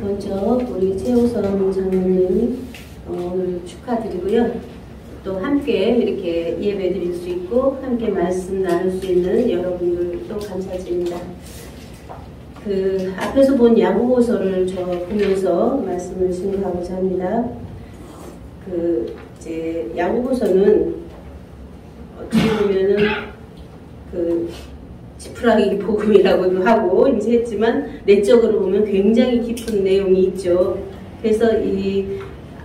먼저 우리 최우선 장로님 오늘 축하드리고요. 또 함께 이렇게 예배 드릴 수 있고 함께 말씀 나눌 수 있는 여러분들도 감사드립니다. 그 앞에서 본 야고보서를 저 보면서 말씀을 증거하고자 합니다. 그 이제 야고보서는 어떻게 보면은 그 지푸라기 복음이라고도 하고 이제 했지만 내적으로 보면 굉장히 깊은 내용이 있죠. 그래서 이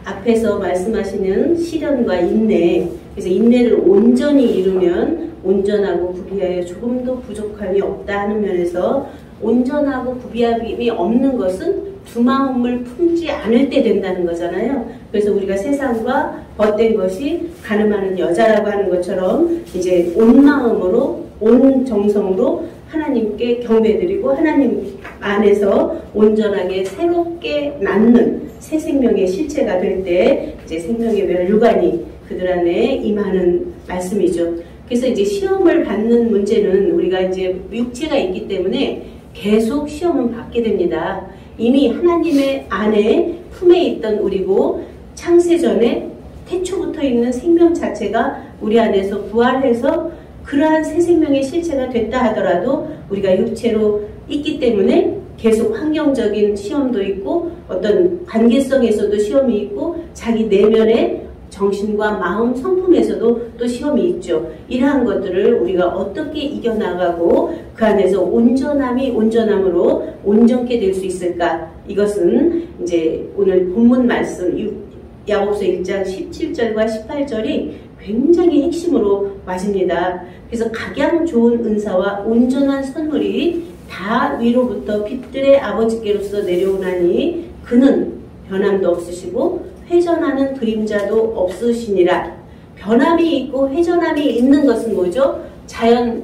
앞에서 말씀하시는 시련과 인내, 그래서 인내를 온전히 이루면 온전하고 구비하여 조금도 부족함이 없다 하는 면에서 온전하고 구비함이 없는 것은 두 마음을 품지 않을 때 된다는 거잖아요. 그래서 우리가 세상과 벗된 것이 가늠하는 여자라고 하는 것처럼 이제 온 마음으로 온 정성으로 하나님께 경배드리고 하나님 안에서 온전하게 새롭게 낳는 새 생명의 실체가 될 때 이제 생명의 멸류관이 그들 안에 임하는 말씀이죠. 그래서 이제 시험을 받는 문제는 우리가 이제 육체가 있기 때문에 계속 시험은 받게 됩니다. 이미 하나님의 안에 품에 있던 우리고 창세전에 태초부터 있는 생명 자체가 우리 안에서 부활해서 그러한 새 생명의 실체가 됐다 하더라도 우리가 육체로 있기 때문에 계속 환경적인 시험도 있고 어떤 관계성에서도 시험이 있고 자기 내면의 정신과 마음 성품에서도 또 시험이 있죠. 이러한 것들을 우리가 어떻게 이겨나가고 그 안에서 온전함으로 온전케 될 수 있을까? 이것은 이제 오늘 본문 말씀 야고보서 1장 17절과 18절이 굉장히 핵심으로 맞습니다. 그래서 각양 좋은 은사와 온전한 선물이 다 위로부터 빛들의 아버지께로서 내려오나니 그는 변함도 없으시고 회전하는 그림자도 없으시니라. 변함이 있고 회전함이 있는 것은 뭐죠? 자연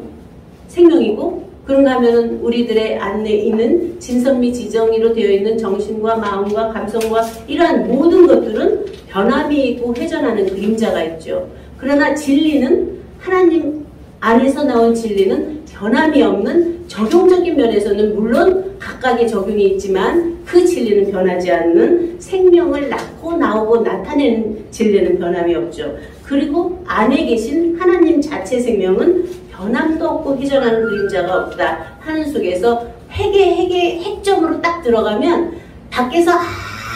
생명이고 그런가 하면은 우리들의 안에 있는 진선미 지정의로 되어 있는 정신과 마음과 감성과 이러한 모든 것들은 변함이 있고 회전하는 그림자가 있죠. 그러나 진리는 하나님 안에서 나온 진리는 변함이 없는 적용적인 면에서는 물론 각각의 적용이 있지만 그 진리는 변하지 않는 생명을 낳고 나오고 나타내는 진리는 변함이 없죠. 그리고 안에 계신 하나님 자체 생명은 변함도 없고 회전하는 그림자가 없다 하는 속에서 핵점으로 딱 들어가면 밖에서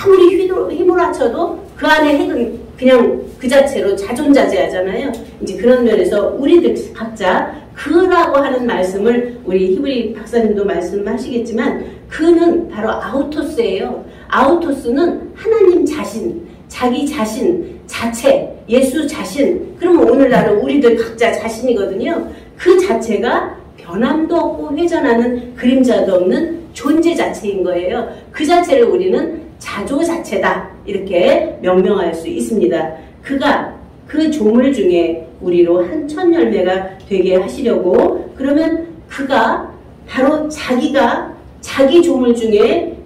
아무리 힘을 합쳐도 그 안에 핵은 그냥 그 자체로 자존자재하잖아요. 이제 그런 면에서 우리들 각자 그라고 하는 말씀을 우리 히브리 박사님도 말씀하시겠지만 그는 바로 아우토스예요. 아우토스는 하나님 자신, 자기 자신, 자체, 예수 자신. 그러면 오늘날은 우리들 각자 자신이거든요. 그 자체가 변함도 없고 회전하는 그림자도 없는 존재 자체인 거예요. 그 자체를 우리는 자조자체다 이렇게 명명할 수 있습니다. 그가 그 조물 중에 우리로 한 천열매가 되게 하시려고 그러면 그가 바로 자기가 자기 조물 중에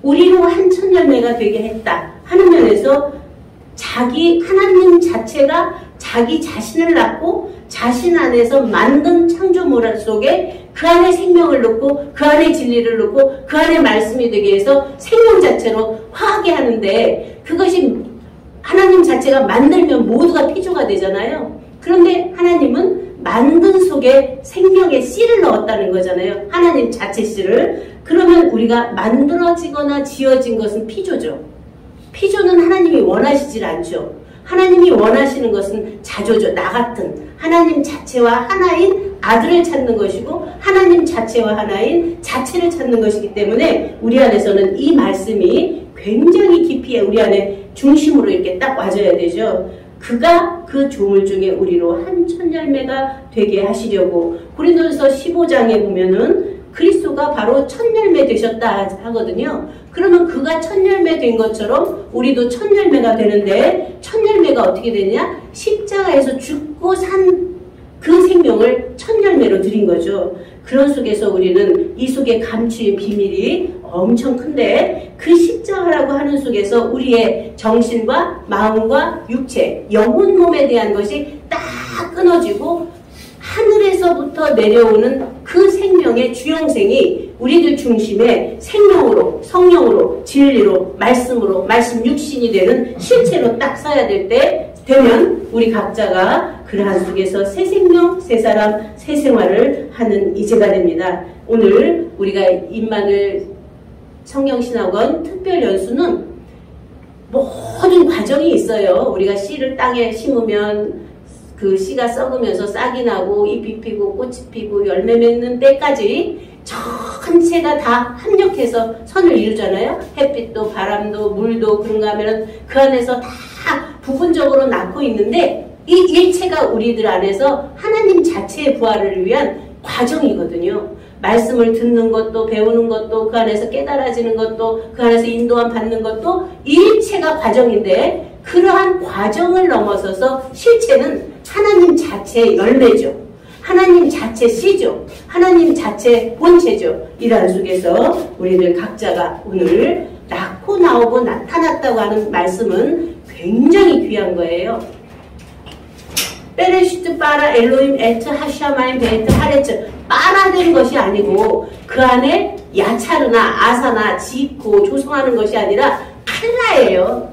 우리로 한 천열매가 되게 했다 하는 면에서 자기 하나님 자체가 자기 자신을 낳고 자신 안에서 만든 창조물 속에 그 안에 생명을 넣고 그 안에 진리를 넣고 그 안에 말씀이 되게 해서 생명 자체로 화하게 하는데 그것이 하나님 자체가 만들면 모두가 피조가 되잖아요. 그런데 하나님은 만든 속에 생명의 씨를 넣었다는 거잖아요. 하나님 자체 씨를. 그러면 우리가 만들어지거나 지어진 것은 피조죠. 피조는 하나님이 원하시질 않죠. 하나님이 원하시는 것은 자조죠. 나 같은 하나님 자체와 하나인 아들을 찾는 것이고 하나님 자체와 하나인 자체를 찾는 것이기 때문에 우리 안에서는 이 말씀이 굉장히 깊이 우리 안에 중심으로 이렇게 딱 와줘야 되죠. 그가 그 조물 중에 우리로 한 천열매가 되게 하시려고 고린도전서 15장에 보면은 그리스도가 바로 천열매 되셨다 하거든요. 그러면 그가 천열매 된 것처럼 우리도 천열매가 되는데 천열매가 어떻게 되냐? 십자가에서 죽고 산 그 생명을 천열매로 드린 거죠. 그런 속에서 우리는 이 속에 감추인 비밀이 엄청 큰데 그 십자가라고 하는 속에서 우리의 정신과 마음과 육체, 영혼 몸에 대한 것이 딱 끊어지고 하늘에서부터 내려오는 그 생명의 주영생이 우리들 중심에 생명으로 성령으로 진리로 말씀으로 말씀 육신이 되는 실체로 딱 써야 될 때 되면 우리 각자가 그러한 속에서 새 생명, 새 사람, 새 생활을 하는 이제가 됩니다. 오늘 우리가 임마누엘 성경신학원 특별연수는 모든 과정이 있어요. 우리가 씨를 땅에 심으면 그 씨가 썩으면서 싹이 나고 잎이 피고 꽃이 피고 열매 맺는 때까지 전체가 다 합력해서 선을 이루잖아요. 햇빛도 바람도 물도 그런가 하면은 그 안에서 다 부분적으로 낳고 있는데 이 일체가 우리들 안에서 하나님 자체의 부활을 위한 과정이거든요. 말씀을 듣는 것도 배우는 것도 그 안에서 깨달아지는 것도 그 안에서 인도함 받는 것도 일체가 과정인데 그러한 과정을 넘어서서 실체는 하나님 자체의 열매죠. 하나님 자체 씨죠. 하나님 자체 본체죠. 이러한 속에서 우리들 각자가 오늘 낳고 나오고 나타났다고 하는 말씀은 굉장히 귀한 거예요. 베레시트 바라 엘로임 에트 하샤마임 베트 하레츠 빨아낸 것이 아니고 그 안에 야차르나 아사나 짓고 조성하는 것이 아니라 칼라예요.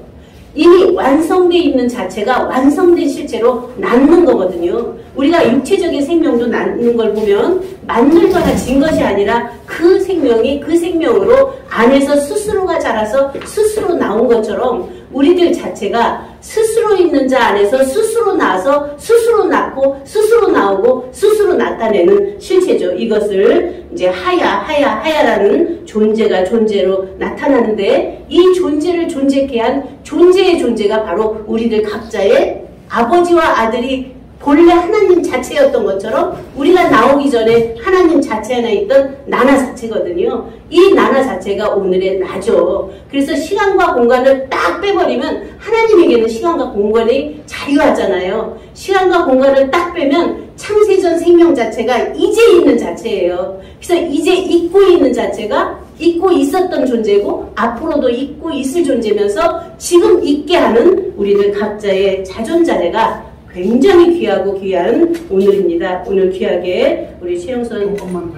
이미 완성되어 있는 자체가 완성된 실체로 낳는 거거든요. 우리가 육체적인 생명도 낳는 걸 보면 만들거나 진 것이 아니라 그 생명이 그 생명으로 안에서 스스로가 자라서 스스로 나온 것처럼 우리들 자체가 스스로 있는 자 안에서 스스로 나서 스스로 낳고 스스로 나오고 스스로 나타내는 실체죠. 이것을 이제 하야라는 존재가 존재로 나타나는데 이 존재를 존재케 한 존재의 존재가 바로 우리들 각자의 아버지와 아들이 본래 하나님 자체였던 것처럼 우리가 나오기 전에 하나님 자체 안에 있던 나나 자체거든요. 이 나나 자체가 오늘의 나죠. 그래서 시간과 공간을 딱 빼버리면 하나님에게는 시간과 공간이 자유하잖아요. 시간과 공간을 딱 빼면 창세전 생명 자체가 이제 있는 자체예요. 그래서 이제 있고 있는 자체가 있고 있었던 존재고 앞으로도 있고 있을 존재면서 지금 있게 하는 우리들 각자의 자존자재가 굉장히 귀하고 귀한 오늘입니다. 오늘 귀하게 우리 최영선 조금만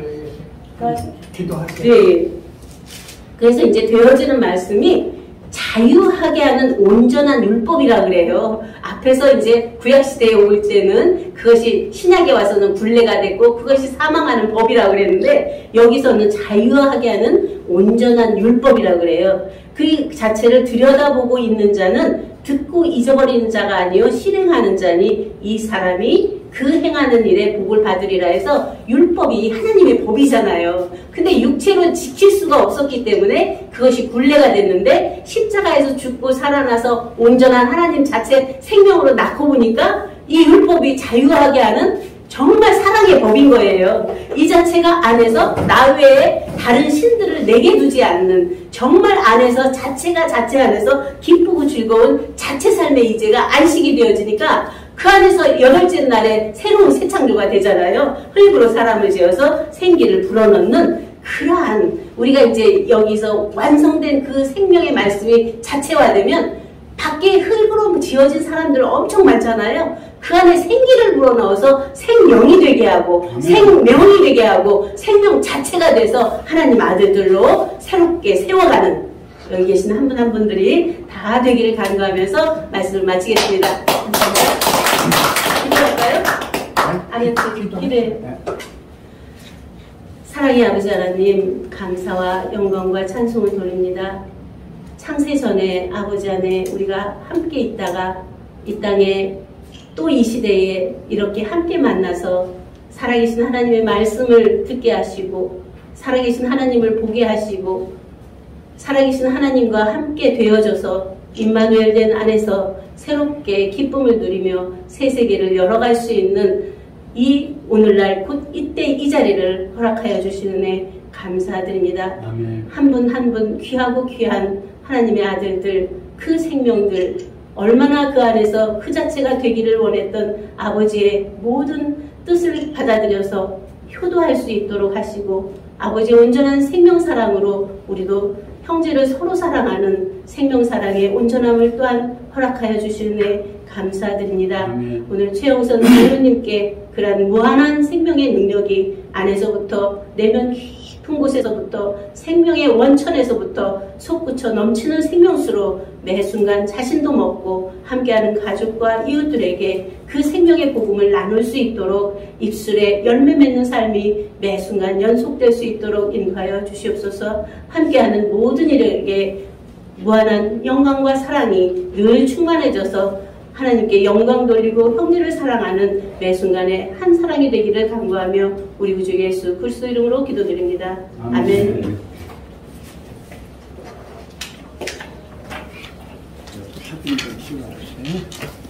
더 기도하세요. 네. 그래서 이제 되어지는 말씀이 자유하게 하는 온전한 율법이라 그래요. 앞에서 이제 구약시대에 올 때는 그것이 신약에 와서는 굴레가 됐고 그것이 사망하는 법이라 그랬는데 여기서는 자유하게 하는 온전한 율법이라 그래요. 그 자체를 들여다보고 있는 자는 듣고 잊어버리는 자가 아니요 실행하는 자니 이 사람이 그 행하는 일에 복을 받으리라 해서 율법이 하나님의 법이잖아요. 근데 육체로 지킬 수가 없었기 때문에 그것이 굴레가 됐는데 십자가에서 죽고 살아나서 온전한 하나님 자체 생명으로 낳고 보니까 이 율법이 자유하게 하는 정말 사랑의 법인 거예요. 이 자체가 안에서 나 외에 다른 신들을 내게 두지 않는 정말 안에서 자체가 자체 안에서 기쁘고 즐거운 자체 삶의 이제가 안식이 되어지니까 그 안에서 여덟째 날에 새로운 새 창조가 되잖아요. 흙으로 사람을 지어서 생기를 불어넣는 그러한 우리가 이제 여기서 완성된 그 생명의 말씀이 자체화되면 밖에 흙으로 지어진 사람들 엄청 많잖아요. 그 안에 생기를 불어넣어서 생명이 되게 하고 생명이 되게 하고 생명 자체가 돼서 하나님 아들들로 새롭게 세워가는 여기 계시는 한 분 한 분들이 다 되기를 간구하면서 말씀을 마치겠습니다. 기도할까요? 아니요, 기도해. 사랑의 아버지 하나님 감사와 영광과 찬송을 돌립니다. 창세전에 아버지 안에 우리가 함께 있다가 이 땅에 또 이 시대에 이렇게 함께 만나서 살아계신 하나님의 말씀을 듣게 하시고 살아계신 하나님을 보게 하시고 살아계신 하나님과 함께 되어져서 임마누엘 된 안에서 새롭게 기쁨을 누리며 새 세계를 열어갈 수 있는 이 오늘날 곧 이때 이 자리를 허락하여 주시는 애 감사드립니다. 한 분 한 분 귀하고 귀한 하나님의 아들들 그 생명들 얼마나 그 안에서 그 자체가 되기를 원했던 아버지의 모든 뜻을 받아들여서 효도할 수 있도록 하시고 아버지의 온전한 생명사랑으로 우리도 형제를 서로 사랑하는 생명사랑의 온전함을 또한 허락하여 주시는 감사드립니다. 오늘 최영선 장로님께 그러한 무한한 생명의 능력이 안에서부터 내면 깊이 깊은 곳에서부터 생명의 원천에서부터 솟구쳐 넘치는 생명수로 매 순간 자신도 먹고 함께하는 가족과 이웃들에게 그 생명의 복음을 나눌 수 있도록 입술에 열매 맺는 삶이 매 순간 연속될 수 있도록 인도하여 주시옵소서. 함께하는 모든 이들에게 무한한 영광과 사랑이 늘 충만해져서 하나님께 영광 돌리고 형제를 사랑하는 매 순간에 한 사랑이 되기를 간구하며 우리 구주 예수 그리스도 이름으로 기도드립니다. 아멘. 사진 좀 찍어주세요.